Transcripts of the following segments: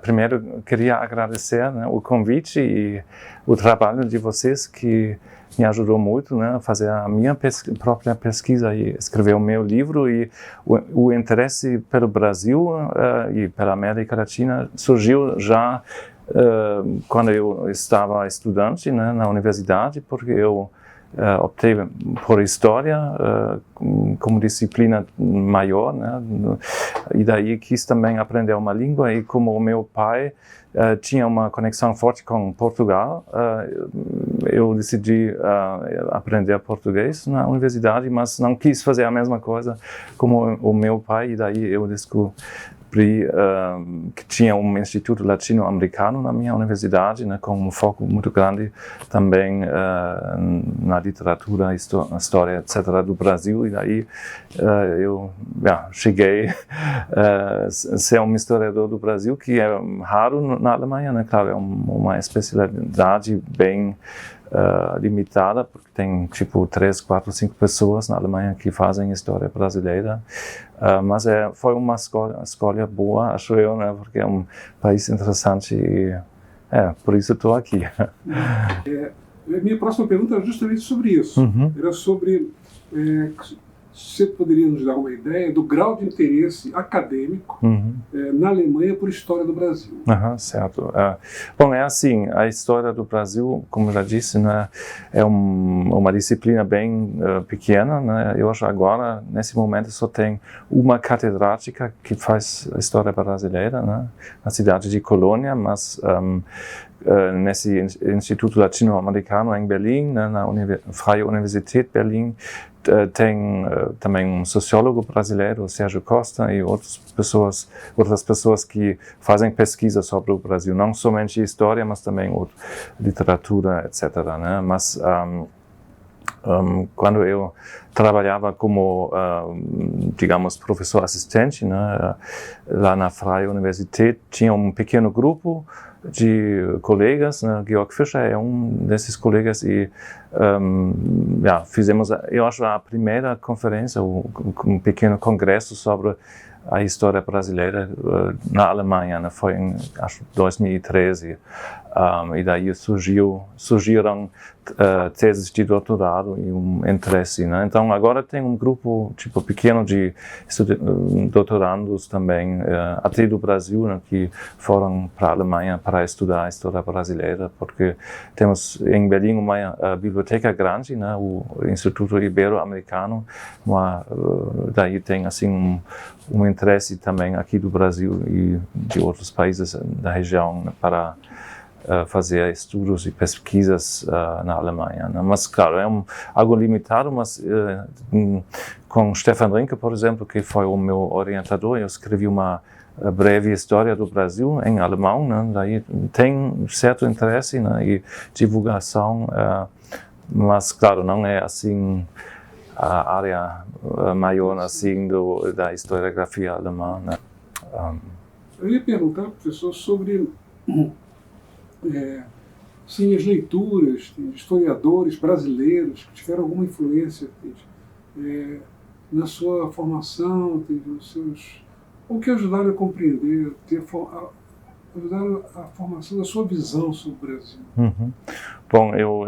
Primeiro, queria agradecer, né, o convite e o trabalho de vocês que me ajudou muito, né, a fazer a minha própria pesquisa e escrever o meu livro, e o interesse pelo Brasil e pela América Latina surgiu já quando eu estava estudante, né, na universidade, porque eu optei por História como disciplina maior, né, e daí quis também aprender uma língua, e como o meu pai tinha uma conexão forte com Portugal, eu decidi aprender português na universidade, mas não quis fazer a mesma coisa como o meu pai, e daí eu descobri que tinha um instituto latino-americano na minha universidade, né, com um foco muito grande também na literatura, história, etc. do Brasil, e daí eu cheguei a ser um historiador do Brasil, que é raro na Alemanha, né, claro, é uma especialidade bem limitada, porque tem tipo 3, 4, 5 pessoas na Alemanha que fazem história brasileira, mas foi uma escolha boa, acho eu, né, porque é um país interessante e por isso estou aqui. Minha próxima pergunta era justamente sobre isso. Era sobre você poderia nos dar uma ideia do grau de interesse acadêmico na Alemanha por história do Brasil? Certo. Bom, é assim, a história do Brasil, como já disse, né, é uma disciplina bem pequena, né? Eu acho agora, nesse momento, só tem uma catedrática que faz a história brasileira, né, na cidade de Colônia, mas nesse Instituto Latino-Americano em Berlim, né, na Freie Universität Berlim, tem também um sociólogo brasileiro, Sérgio Costa, e outras pessoas que fazem pesquisa sobre o Brasil, não somente história, mas também literatura, etc. Né? Mas quando eu trabalhava como, digamos, professor assistente, né, lá na Freie Universität, tinha um pequeno grupo de colegas, né? Georg Fischer é um desses colegas, e fizemos, eu acho, a primeira conferência, um pequeno congresso sobre a história brasileira na Alemanha, né? Foi em, acho, 2013, e daí surgiram teses de doutorado e um interesse, né? Então agora tem um grupo tipo pequeno de doutorandos também, até do Brasil, né, que foram para a Alemanha para estudar a história brasileira, porque temos em Berlim uma biblioteca grande, né, o Instituto Ibero-Americano, daí tem assim um interesse também aqui do Brasil e de outros países da região, né, para fazer estudos e pesquisas na Alemanha, né? Mas, claro, é algo limitado, mas com Stefan Rinke, por exemplo, que foi o meu orientador, eu escrevi uma breve história do Brasil em alemão, né? Daí tem certo interesse, né, e divulgação, mas, claro, não é assim a área maior assim da historiografia alemã, né? Eu ia perguntar, professor, sobre sim, as leituras de historiadores brasileiros que tiveram alguma influência na sua formação, ou que ajudaram a compreender, ajudaram a formação da sua visão sobre o Brasil. Bom, eu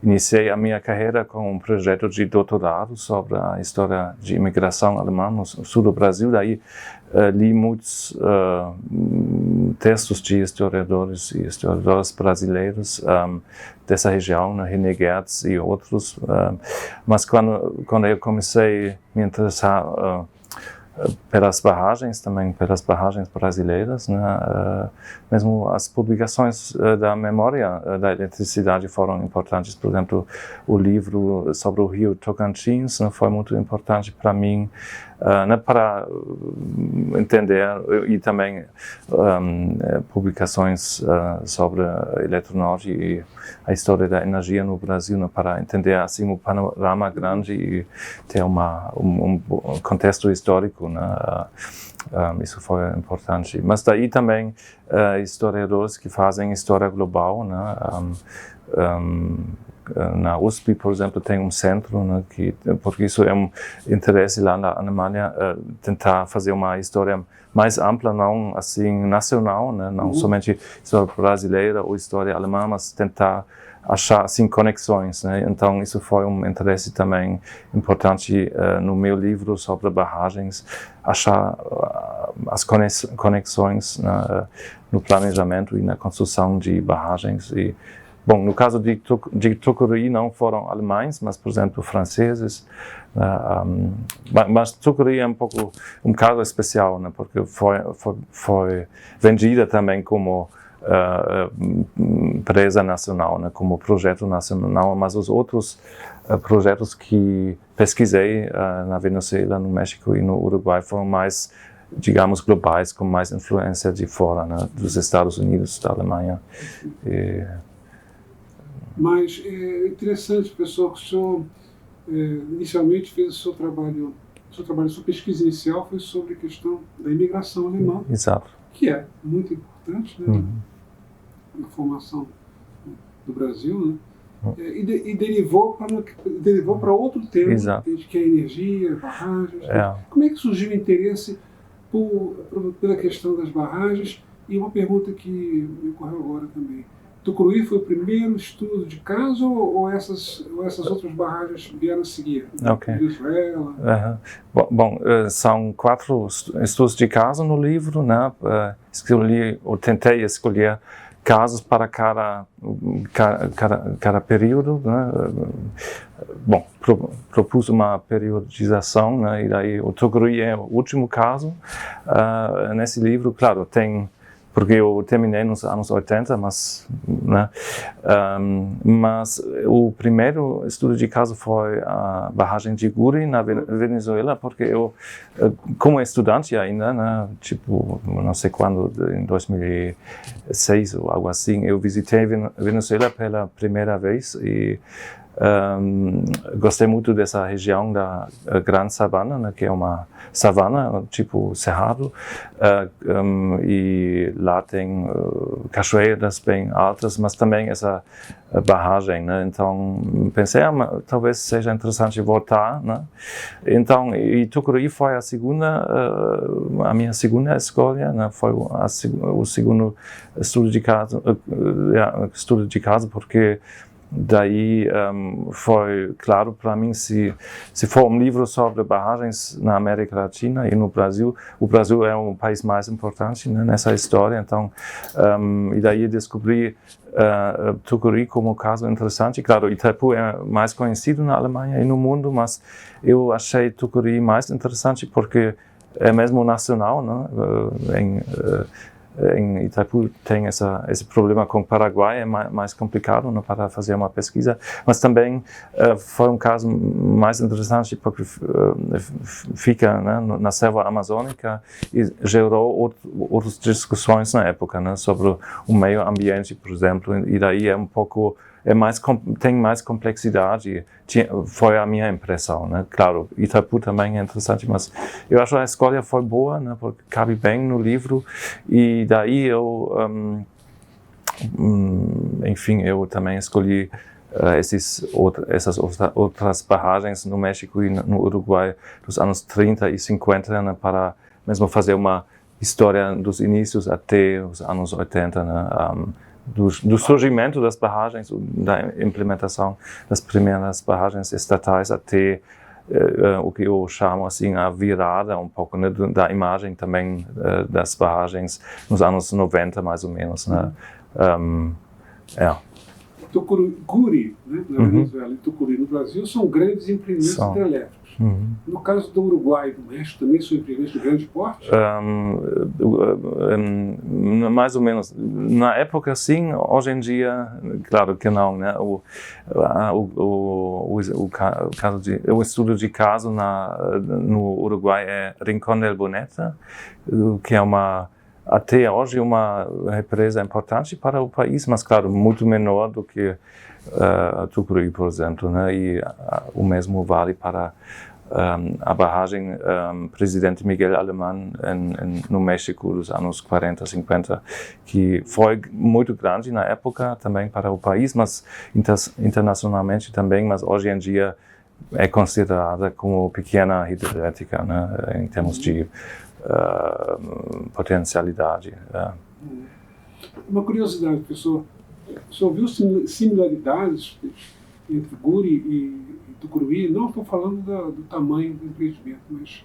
iniciei a minha carreira com um projeto de doutorado sobre a história de imigração alemã no sul do Brasil. Daí li muitos textos de historiadores e historiadoras brasileiros dessa região, né, René Gertz e outros. Mas quando eu comecei a me interessar pelas barragens brasileiras, né? Mesmo as publicações da memória da eletricidade foram importantes. Por exemplo, o livro sobre o rio Tocantins, né, foi muito importante para mim, né, para entender, e também publicações sobre a Eletronorte e a história da energia no Brasil, né, para entender assim o panorama grande e ter um contexto histórico, né? Isso foi importante. Mas daí também historiadores que fazem história global, né? na USP, por exemplo, tem um centro, né, porque isso é um interesse lá na Alemanha, tentar fazer uma história mais ampla, não assim nacional, né, não somente história brasileira ou história alemã, mas tentar achar assim conexões, né? Então isso foi um interesse também importante no meu livro sobre barragens, achar as conexões no planejamento e na construção de barragens. E, bom, no caso de Tucuruí não foram alemães, mas por exemplo franceses. Mas Tucuruí é um caso especial, né? Porque foi vendida também como empresa nacional, né, como projeto nacional, mas os outros projetos que pesquisei na Venezuela, no México e no Uruguai foram mais, digamos, globais, com mais influência de fora, né, dos Estados Unidos, da Alemanha. Mas é interessante, pessoal, que o senhor inicialmente fez o seu trabalho, sua pesquisa inicial foi sobre a questão da imigração alemã. Exato. Que é muito importante, né, na formação do Brasil, né, e derivou para outro tema, que é a energia, barragens. Como é que surgiu o interesse pela questão das barragens? E uma pergunta que me ocorreu agora também. Tucuruí foi o primeiro estudo de caso ou essas outras barragens vieram a seguir? Venezuela? Bom, são 4 estudos de caso no livro, né? Tentei escolher casos para cada período, né? Bom, propus uma periodização, né? E daí o Tucuruí é o último caso. Nesse livro, claro, tem, porque eu terminei nos anos 80, mas o primeiro estudo de caso foi a barragem de Guri, na Venezuela, porque eu, como estudante ainda, né, tipo, não sei quando, em 2006 ou algo assim, eu visitei Venezuela pela primeira vez e gostei muito dessa região da Gran Sabana, né, que é uma savana, tipo cerrado, e lá tem cachoeiras bem altas, mas também essa barragem, né? Então pensei, talvez seja interessante voltar, né? Então, e Tucuruí foi a minha segunda escolha, né? Foi o segundo estudo de caso, porque daí foi claro para mim, se for um livro sobre barragens na América Latina e no Brasil, o Brasil é um país mais importante, né, nessa história, então, e daí descobri Tucuruí como um caso interessante. Claro, Itaipu é mais conhecido na Alemanha e no mundo, mas eu achei Tucuruí mais interessante porque é mesmo nacional, né, em Itaipu tem esse problema com o Paraguai, é mais complicado, né, para fazer uma pesquisa, mas também foi um caso mais interessante porque fica, né, na selva amazônica e gerou outras discussões na época, né, sobre o meio ambiente, por exemplo, e daí tem mais complexidade, foi a minha impressão, né? Claro, Itaipu também é interessante, mas eu acho que a escolha foi boa, né? Porque cabe bem no livro, e daí eu, enfim, eu também escolhi essas outras barragens no México e no Uruguai dos anos 30 e 50, né? Para mesmo fazer uma história dos inícios até os anos 80, né? Do surgimento das barragens, da implementação das primeiras barragens estatais até o que eu chamo assim a virada um pouco, né, da imagem também das barragens nos anos 90 mais ou menos, né? Tucuruí, né, na Venezuela, e Tucuruí no Brasil são grandes empreendimentos hidrelétricos. No caso do Uruguai e do México também são empreendimentos de grande porte? Mais ou menos. Na época, sim. Hoje em dia, claro que não, né? O estudo de caso no Uruguai é Rincón del Boneta, que é até hoje uma represa importante para o país, mas claro, muito menor do que Tucuruí, por exemplo, né? E o mesmo vale para a barragem Presidente Miguel Alemán no México dos anos 40, 50, que foi muito grande na época também para o país, mas internacionalmente também, mas hoje em dia é considerada como pequena hidrelétrica, né, em termos de potencialidade. Uma curiosidade, professor. O senhor viu similaridades entre Guri e Tucuruí? Não estou falando do tamanho do empreendimento, mas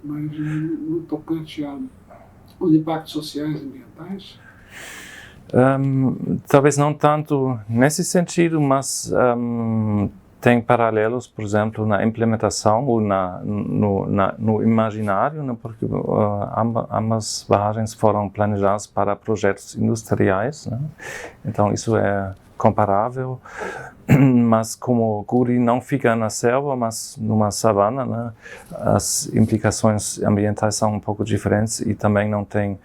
no tocante aos impactos sociais e ambientais? Talvez não tanto nesse sentido, mas tem paralelos, por exemplo, na implementação ou no imaginário, né, porque ambas barragens foram planejadas para projetos industriais, né? Então isso é comparável, mas como Guri não fica na selva, mas numa savana, né, as implicações ambientais são um pouco diferentes e também não tem,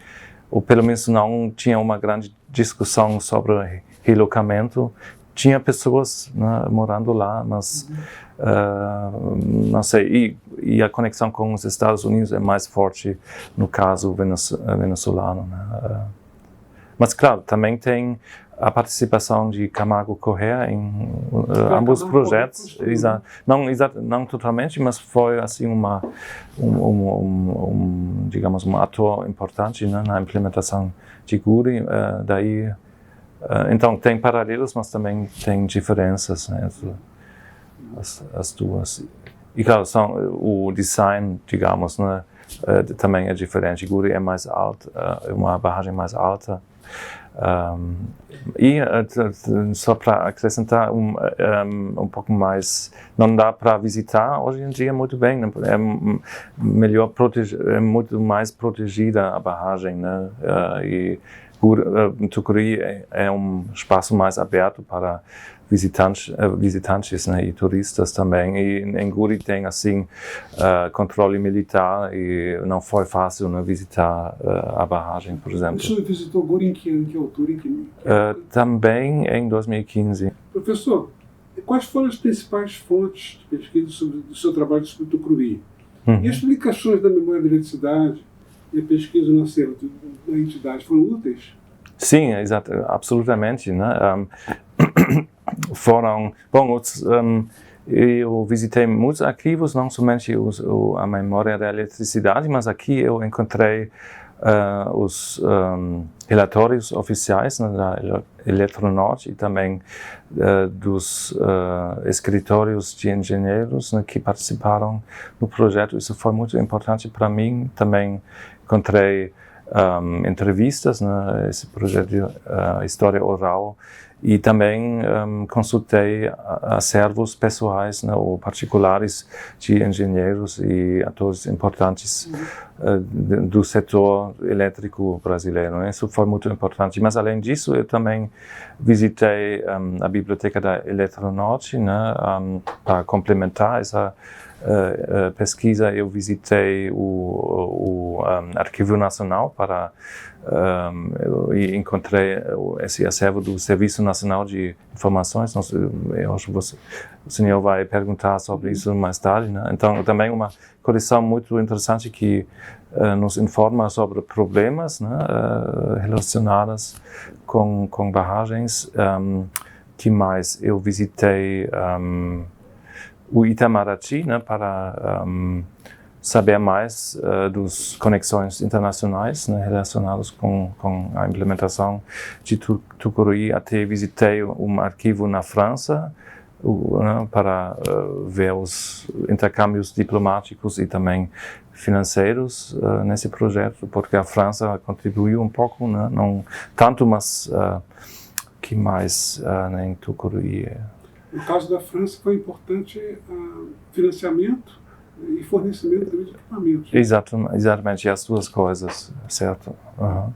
ou pelo menos não tinha uma grande discussão sobre relocamento. Tinha pessoas, né, morando lá, mas não sei, e a conexão com os Estados Unidos é mais forte no caso venezuelano, né? Mas claro, também tem a participação de Camargo Correa em ambos os projetos, não totalmente, mas foi assim digamos, um ator importante, né, na implementação de Guri, daí. Então, tem paralelos, mas também tem diferenças, né, entre as duas. E, claro, o design, digamos, né, também é diferente. Guri é mais alto, uma barragem mais alta. E só para acrescentar um pouco mais, não dá para visitar hoje em dia muito bem, né? É melhor é muito mais protegida a barragem, né? E Tucuruí é um espaço mais aberto para visitantes, né, e turistas também. E em Guri tem assim controle militar e não foi fácil, né, visitar a barragem, por exemplo. O senhor visitou Guri em que altura? Também em 2015. Professor, quais foram as principais fontes de pesquisa do seu trabalho sobre Tucuruí? E as publicações da memória da eletricidade e a pesquisa no acervo da entidade foram úteis? Sim, exato, absolutamente, né? Eu visitei muitos arquivos, não somente a memória da eletricidade, mas aqui eu encontrei os relatórios oficiais, né, da Eletronorte e também dos escritórios de engenheiros, né, que participaram no projeto. Isso foi muito importante para mim. Também encontrei entrevistas, né, esse projeto de história oral, e também consultei acervos pessoais, né, ou particulares de engenheiros e atores importantes do setor elétrico brasileiro, né? Isso foi muito importante. Mas além disso, eu também visitei a biblioteca da Eletronorte, né, para complementar essa pesquisa. Eu visitei o Arquivo Nacional e encontrei esse acervo do Serviço Nacional de Informações. Eu acho que o senhor vai perguntar sobre isso mais tarde, né? Então, também uma coleção muito interessante que nos informa sobre problemas, né, relacionados com barragens. Que mais? Eu visitei o Itamaraty, né, para saber mais das conexões internacionais, né, relacionadas com a implementação de Tucuruí. Até visitei um arquivo na França, né, para ver os intercâmbios diplomáticos e também financeiros nesse projeto, porque a França contribuiu um pouco, né, não tanto, mas que mais em Tucuruí. No caso da França, foi importante financiamento e fornecimento de equipamentos. Exatamente, as duas coisas, certo? Uhum.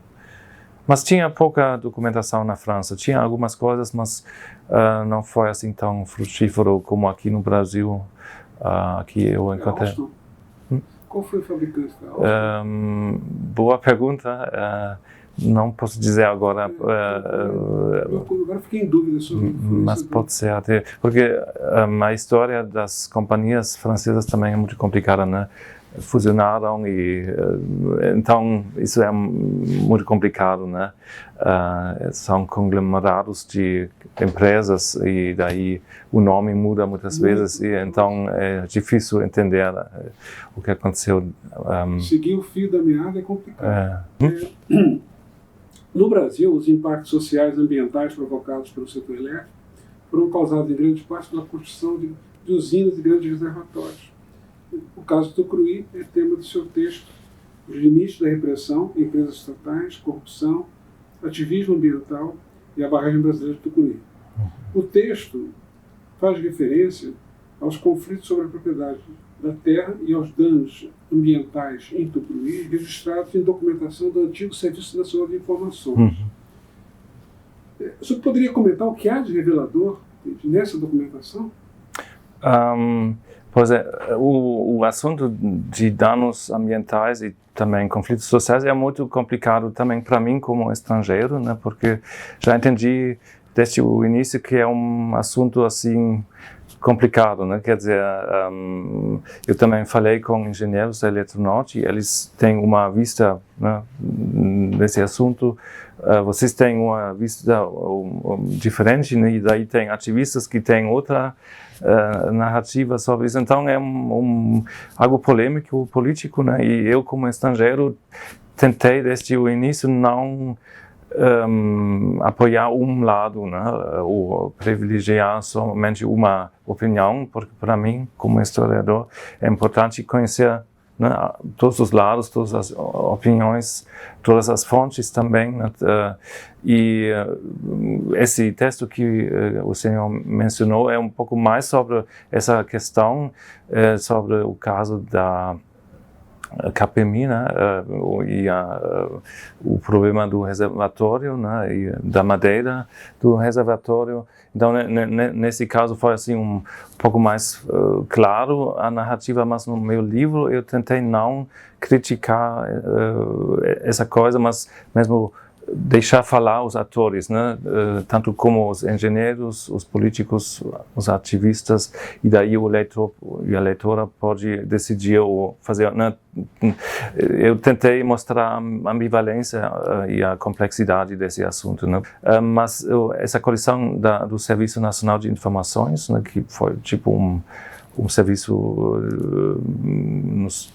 Mas tinha pouca documentação na França. Tinha algumas coisas, mas não foi assim tão frutífero como aqui no Brasil. Aqui eu encontrei. Qual foi o fabricante? Boa pergunta. não posso dizer agora. Agora fiquei em dúvida sobre isso. Mas pode ser até, porque a história das companhias francesas também é muito complicada, né? Fusionaram e então isso é muito complicado, né? São conglomerados de empresas e daí o nome muda muitas vezes e então é difícil entender o que aconteceu. Seguir o fio da meada é complicado. No Brasil, os impactos sociais e ambientais provocados pelo setor elétrico foram causados em grande parte pela construção de usinas e grandes reservatórios. O caso do Tucuruí é tema do seu texto, os limites da repressão, empresas estatais, corrupção, ativismo ambiental e a barragem brasileira de Tucuruí. O texto faz referência aos conflitos sobre a propriedade da terra e aos danos ambientais em Tucuruí, registrados em documentação do antigo Serviço Nacional de Informações. O senhor poderia comentar o que há de revelador nessa documentação? Pois é, o assunto de danos ambientais e também conflitos sociais é muito complicado também para mim como estrangeiro, né? Porque já entendi desde o início que é um assunto assim complicado, né? Quer dizer, eu também falei com engenheiros da Eletronorte e eles têm uma vista, né, desse assunto. Vocês têm uma vista diferente, né? E daí tem ativistas que têm outra narrativa sobre isso. Então é algo polêmico, político, né? E eu como estrangeiro tentei desde o início não apoiar lado, né, ou privilegiar somente uma opinião, porque para mim, como historiador, é importante conhecer, né, todos os lados, todas as opiniões, todas as fontes também, né, e esse texto que o senhor mencionou é um pouco mais sobre essa questão, sobre o caso da Capemi, né, e o problema do reservatório, né, e da madeira do reservatório. Então, nesse caso foi assim um pouco mais claro a narrativa, mas no meu livro eu tentei não criticar essa coisa, mas mesmo deixar falar os atores, né? Tanto como os engenheiros, os políticos, os ativistas, e daí o leitor e a leitora pode decidir ou fazer, né? Eu tentei mostrar a ambivalência e a complexidade desse assunto, né? Mas essa coleção do Serviço Nacional de Informações, né, que foi tipo um serviço,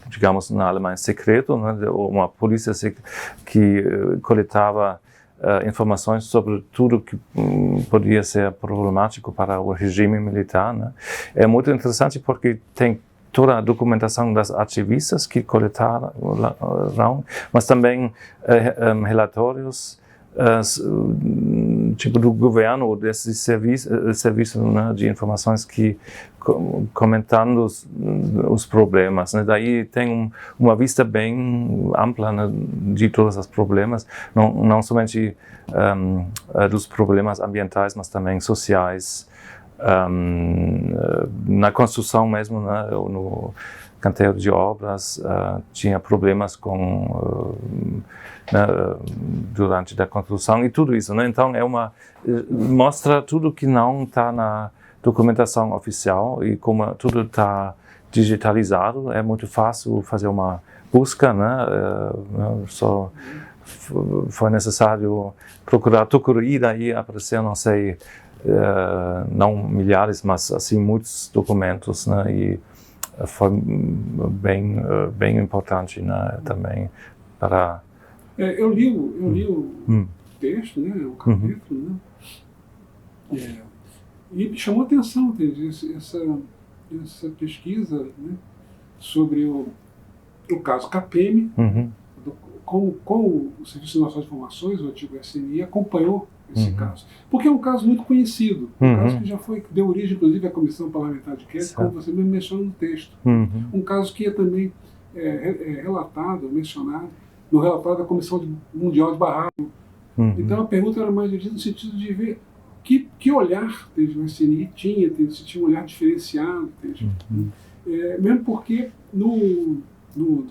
digamos, na Alemanha secreto, né, uma polícia que coletava informações sobre tudo que podia ser problemático para o regime militar, né. É muito interessante porque tem toda a documentação das ativistas que coletaram, mas também relatórios tipo do governo ou desse serviço, né, de informações que comentando os problemas, né? Daí tem uma vista bem ampla, né, de todos os problemas, não somente dos problemas ambientais, mas também sociais, na construção mesmo, né, no canteiro de obras, tinha problemas com durante a construção e tudo isso, né? Então mostra tudo que não está na documentação oficial e como tudo está digitalizado, é muito fácil fazer uma busca, né? Só foi necessário procurar Tucuruí, daí apareceu, não sei, não milhares, mas assim muitos documentos, né? E foi bem importante, né, também para... Eu li o texto, né, o capítulo, né, e me chamou a atenção essa pesquisa, né, sobre o caso Capemi, como o Serviço Nacional de Informações, o antigo SNI, acompanhou esse caso. Porque é um caso muito conhecido, um caso que deu origem, inclusive, à Comissão Parlamentar de Inquérito, como você mesmo mencionou no texto. Um caso que é também relatado, mencionado, no relatório da Comissão Mundial de Barragem. Então a pergunta era mais no sentido de ver que olhar o SNI tinha, se tinha um olhar diferenciado. Mesmo porque no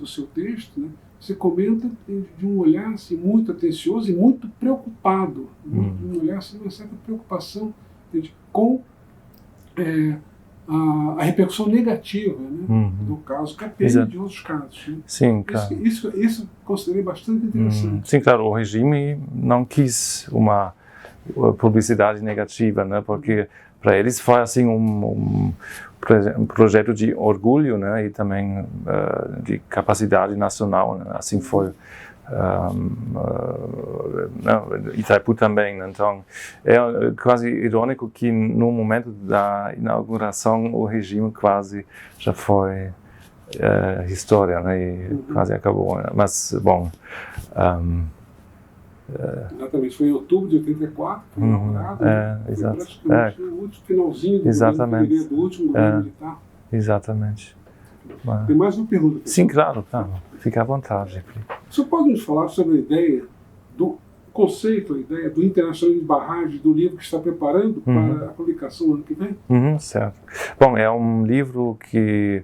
seu texto, né, você comenta de um olhar assim, muito atencioso e muito preocupado, de um olhar assim, uma certa preocupação, entende, com a repercussão negativa, né, do caso Capelli e de outros casos. Né? Sim, claro. Isso considerei bastante interessante. Sim, claro, o regime não quis uma publicidade negativa, né, porque para eles foi assim um projeto de orgulho, né, e também de capacidade nacional, né, assim foi Itaipu também. Então é quase irônico que no momento da inauguração o regime quase já foi história, né, e quase acabou, né? Mas bom, exatamente, foi em outubro de 84, foi inaugurado, exato. Praticamente o último finalzinho do último governo militar. Exatamente. Tem mais uma pergunta? Sim, claro, fica à vontade. Você pode nos falar sobre a ideia do conceito, a ideia do internacionalismo de barragem, do livro que está preparando para a publicação ano que vem? Certo. Bom, é um livro que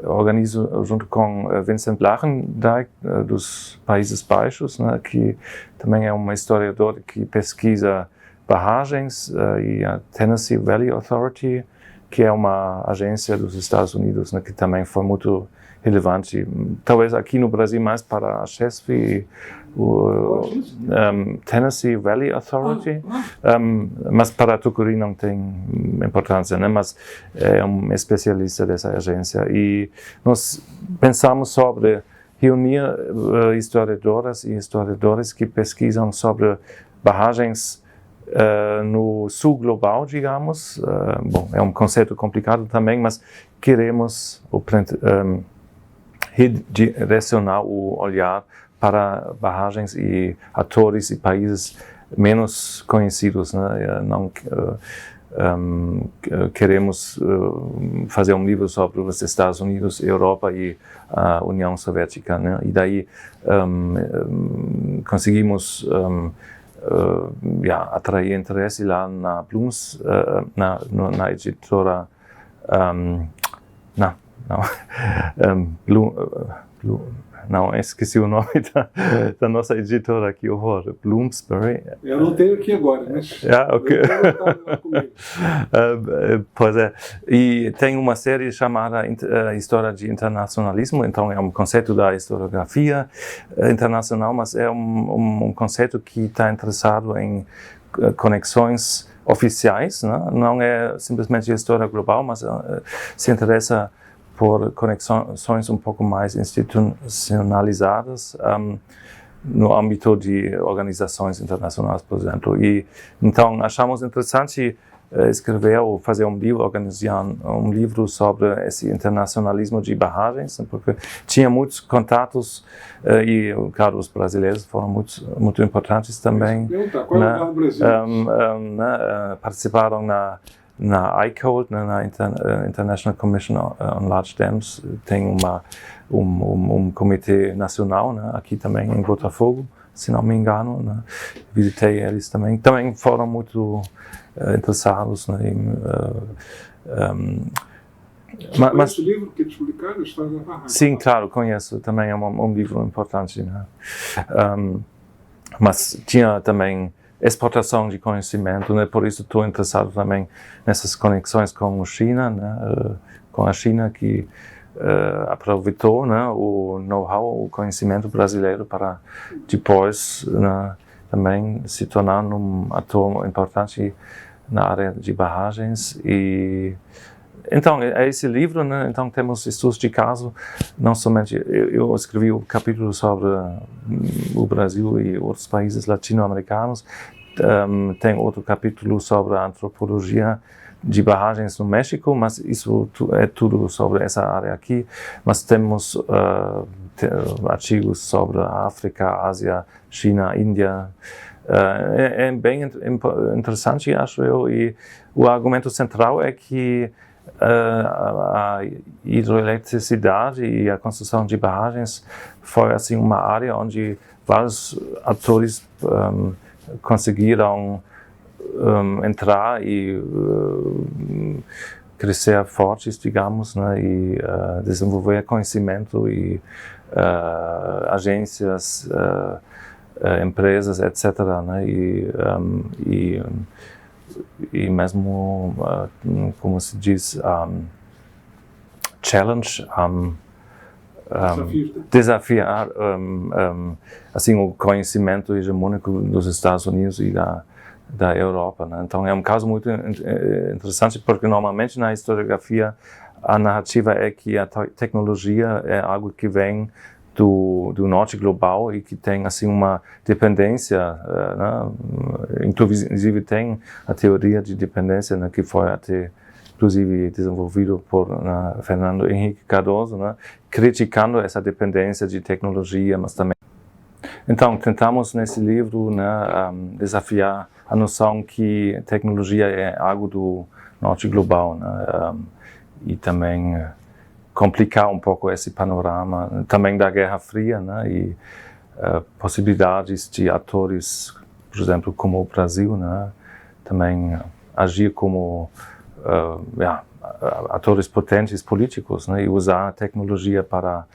organizo junto com Vincent Lachendijk, dos Países Baixos, né, que também é um historiador que pesquisa barragens, e a Tennessee Valley Authority, que é uma agência dos Estados Unidos, né, que também foi muito relevante, talvez aqui no Brasil mais para a Chesf e o Tennessee Valley Authority, mas para Tucuruí não tem importância, né? Mas é um especialista dessa agência e nós pensamos sobre reunir historiadoras e historiadores que pesquisam sobre barragens no sul global, digamos. Bom, é um conceito complicado também, mas queremos redirecionar o olhar para barragens e atores e países menos conhecidos, né? Não queremos fazer um livro sobre os Estados Unidos, Europa e a União Soviética, né? E daí conseguimos atrair interesse lá na Blums, na editora não, esqueci o nome da nossa editora, que horror, Bloomsbury. Eu não tenho aqui agora, mas ok. Pois é, e tem uma série chamada História de Internacionalismo, então é um conceito da historiografia internacional, mas é um conceito que está interessado em conexões oficiais, né? Não é simplesmente história global, mas se interessa por conexões um pouco mais institucionalizadas no âmbito de organizações internacionais, por exemplo. E então achamos interessante escrever ou fazer um livro, organizar um livro sobre esse internacionalismo de barragens, porque tinha muitos contatos e, claro, os brasileiros foram muito importantes também. Participaram na ICOLD, na International Commission on Large Dams, tem um comitê nacional, né, aqui também em Botafogo, se não me engano, né, visitei eles também. Também foram muito interessados, né, mas esse livro que eles publicaram, a História da Barragem? Sim, claro, conheço. Também é um livro importante, né. Mas tinha também exportação de conhecimento, né? Por isso estou interessado também nessas conexões com a China, né? Com a China que aproveitou, né, o know-how, o conhecimento brasileiro para depois, né, também se tornar um ator importante na área de barragens. E então é esse livro, né? Então temos estudos de caso, não somente eu escrevi o capítulo sobre o Brasil e outros países latino-americanos, tem outro capítulo sobre a antropologia de barragens no México, mas isso é tudo sobre essa área aqui. Mas temos artigos sobre a África, Ásia, China, Índia. É bem interessante, acho eu, e o argumento central é que a hidroeletricidade e a construção de barragens foi assim uma área onde vários atores conseguiram entrar e crescer fortes, digamos, né, e desenvolver conhecimento e agências, empresas, etc. Né? E mesmo, como se diz, challenge, desafiar assim, o conhecimento hegemônico dos Estados Unidos e da Europa. Né? Então é um caso muito interessante, porque normalmente na historiografia a narrativa é que a tecnologia é algo que vem do norte global e que tem assim uma dependência, né? Inclusive tem a teoria de dependência, né, que foi até inclusive desenvolvido por Fernando Henrique Cardoso, né, criticando essa dependência de tecnologia, mas também. Então tentamos nesse livro, né, desafiar a noção que tecnologia é algo do norte global, né, e também complicar um pouco esse panorama, também da Guerra Fria, né, e possibilidades de atores, por exemplo, como o Brasil, né, também agir como atores potentes políticos, né, e usar a tecnologia para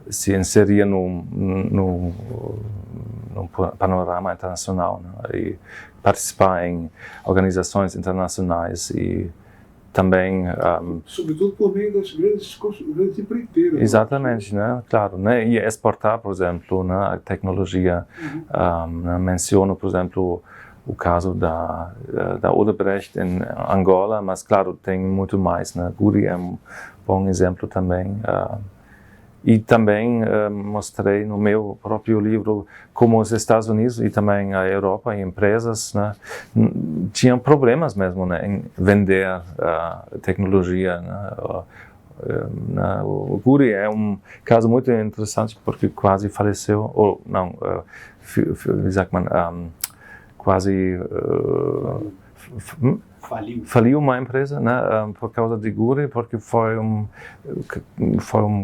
se inserir no panorama internacional, né, e participar em organizações internacionais e também sobretudo por meio das grandes empreiteiras. Exatamente, né? Claro, né? E exportar, por exemplo, né, a tecnologia. Né? Menciono, por exemplo, o caso da Odebrecht em Angola, mas claro, tem muito mais, né? Guri é um bom exemplo também. E também mostrei no meu próprio livro como os Estados Unidos e também a Europa e empresas, né, tinham problemas mesmo, né, em vender tecnologia. Né. O Guri é um caso muito interessante porque quase faleceu, ou não, wie sagt man, quase faliu uma empresa, né, por causa de Guri, porque foi um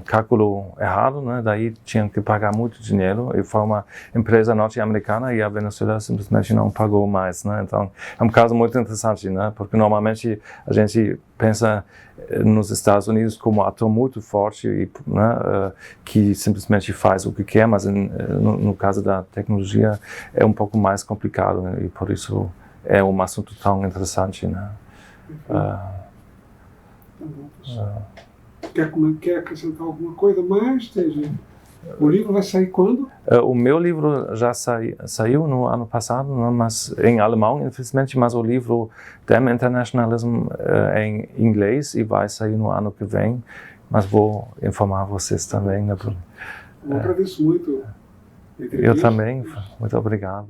cálculo errado, né, daí tinham que pagar muito dinheiro e foi uma empresa norte-americana e a Venezuela simplesmente não pagou mais, né, então é um caso muito interessante, né, porque normalmente a gente pensa nos Estados Unidos como um ator muito forte e, né, que simplesmente faz o que quer, mas no caso da tecnologia é um pouco mais complicado, né, e por isso é um assunto tão interessante, né? Quer acrescentar alguma coisa mais, TG? O livro vai sair quando? O meu livro já saiu no ano passado, né, mas em alemão, infelizmente, mas o livro Dem Internationalism é em inglês e vai sair no ano que vem, mas vou informar vocês também. Né? Eu agradeço muito a entrevista. Eu também, muito obrigado.